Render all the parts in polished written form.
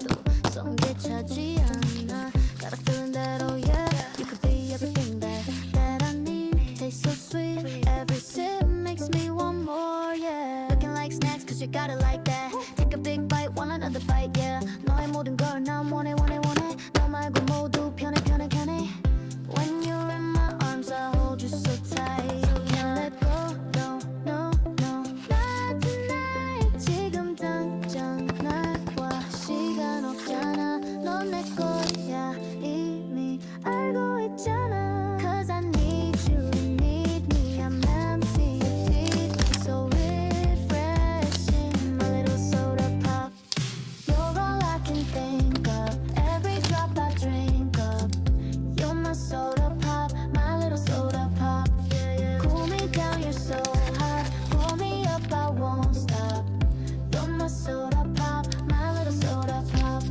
봐도 성게 차지 않아. Got a feeling that oh yeah, you could be everything that I need. Taste so sweet, every sip makes me want more, yeah. Looking like snacks cause you got it like that. Take a big bite, want another bite, yeah. 너의 모든 걸 난 원해 너 말고 모두 편해 When you're in my arms I hold you so tight. Can't let go, no, no, no. Not tonight. 지금 당장 날 봐. 시간 없잖아. 넌 내 거야 이미 알고 있잖아. Cause I need you, you need me. I'm empty, you feed me so refreshing. My little soda pop, you're all I can think of. Every drop I drink up, you're my soda pop, my little soda pop. Cool me down, you're so hot. Pull me up, I won't stop. You're my soda pop, my little soda pop.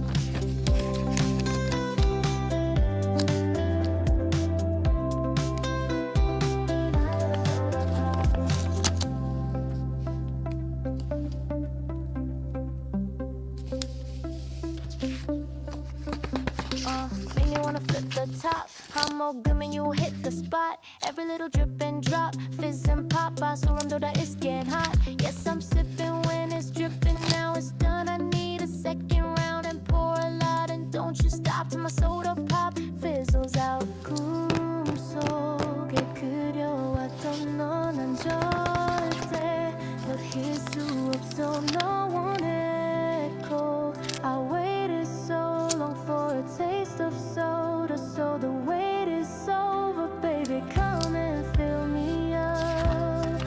Make me wanna flip the top. I'm all good when you hit the spot. Every little drip and drop, fizz and pop. 소름돋아, it's getting hot. Yes, I'm sipping when it's dripping. Now it's done. I need a second round and pour a lot. And don't you stop till my soda pop fizzles out. 꿈속에 그려왔던 너 난 절대 놓일 수 없어. 너 원했고 I waited so long for a taste of soda. So the wait is over, baby. Come and fill me up.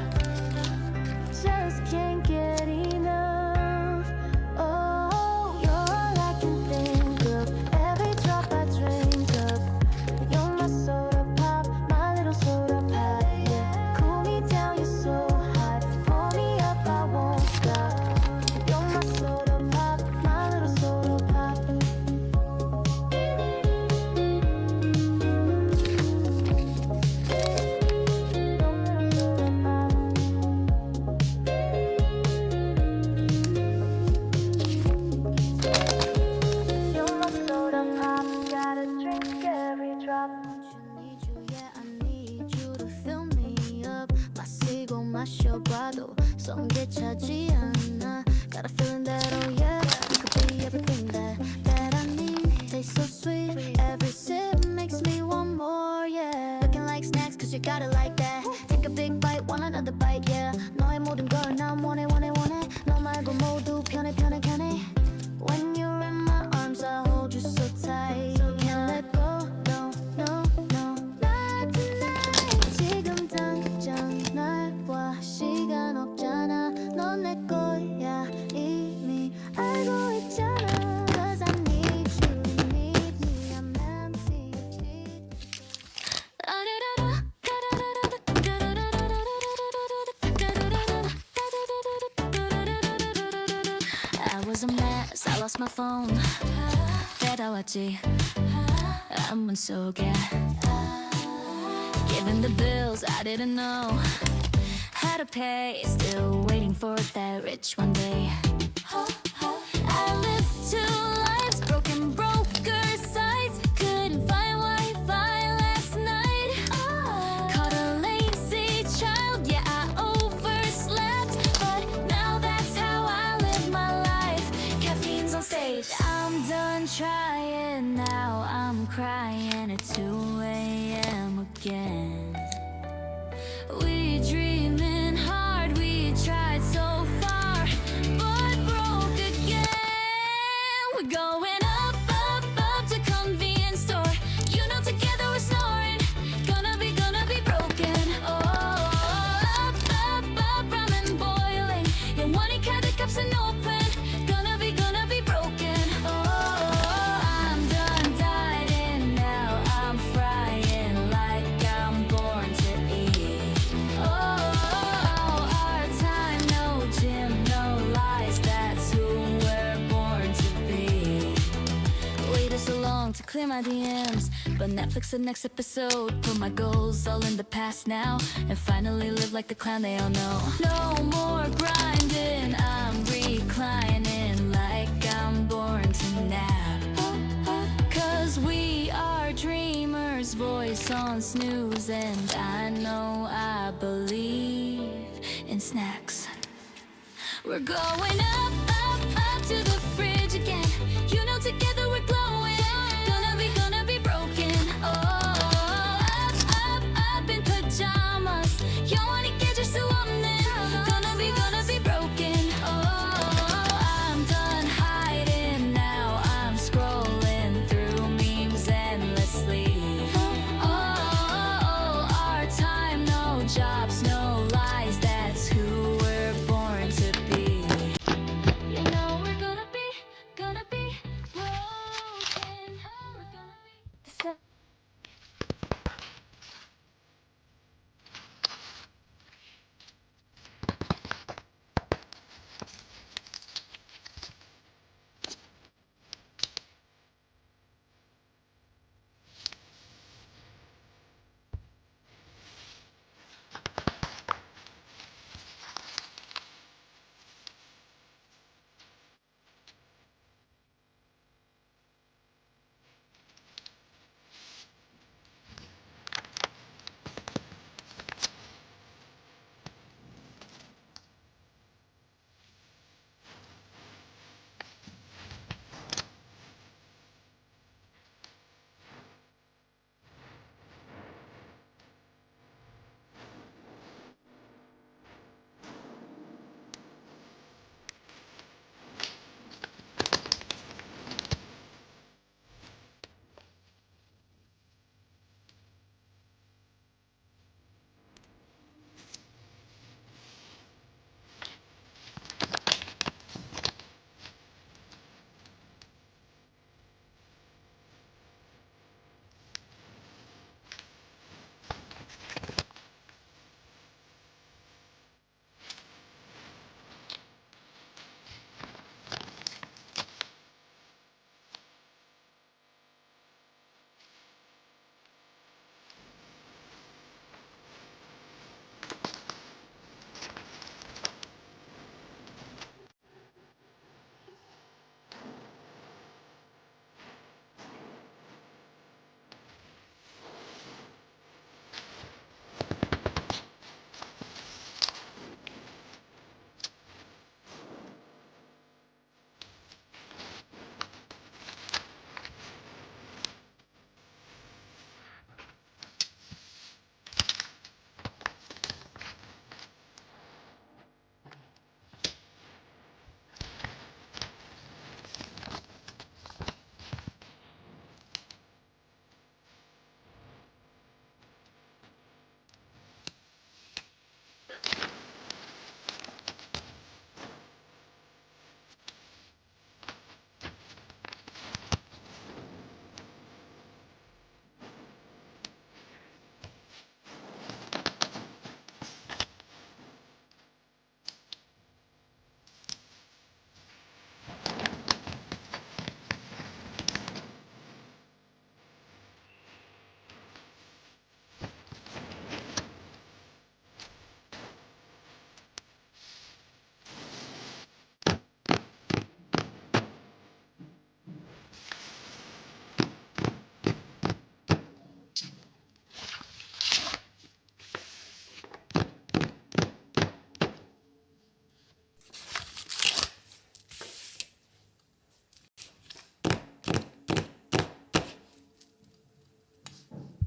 Just can't get enough. Oh, you're all I can think of. Every drop I drink up. You're my soda pop, my little soda pop. Yeah. Cool me down, you're so hot. Pull me up, I won't stop. You're my soda pop, my little soda pop. You're my soda pop, gotta drink every drop. Need you, yeah, I need you to fill me up. 마시고 마셔봐도 성게 차지 않아. Got a feeling that oh yeah, you could be everything that I need. Taste so sweet, every sip makes me want more, yeah. Looking like snacks cause you got it like that. Take a big bite, want another bite, yeah. 너의 모든 걸 난 원해 너 말고 모두 편해 When you're in my arms I hold you so tight. Can't let go, no, no, no. Not tonight. 지금 당장 날 봐. 시간 없잖아. 넌 내 거야 이미 알고 있잖아. Cause I need you, you need me. I'm empty, you feed me. I was a mess, I lost my phone. 배달왔지 안문 속에. Given the bills I didn't know how to pay. Still waiting for that rich one day. I lived two lives, broken broker sites. Couldn't find Wi-Fi last night. Caught a lazy child, yeah I overslept. But now that's how I live my life. Caffeine's on stage. I'm done trying now. I'm crying at 2 a.m. again. We dreaming hard, we tried so far, but broke again. We're going up, up, up to convenience store. You know together we're snoring. Gonna be broken. Oh, up, up, up, ramen boiling. Yeah, money the cups and open. Gonna be broken. Oh, I'm done dieting now. I'm frying like I'm born to eat. Oh, our time, no gym, no lies. That's who we're born to be. Waited so long to clear my DMs, but Netflix the next episode. Put my goals all in the past now, and finally live like the clown they all know. No more grinding, I'm reclining like I'm born to nap. on snooze, and I know I believe in snacks. We're going up, up, up to the fridge again.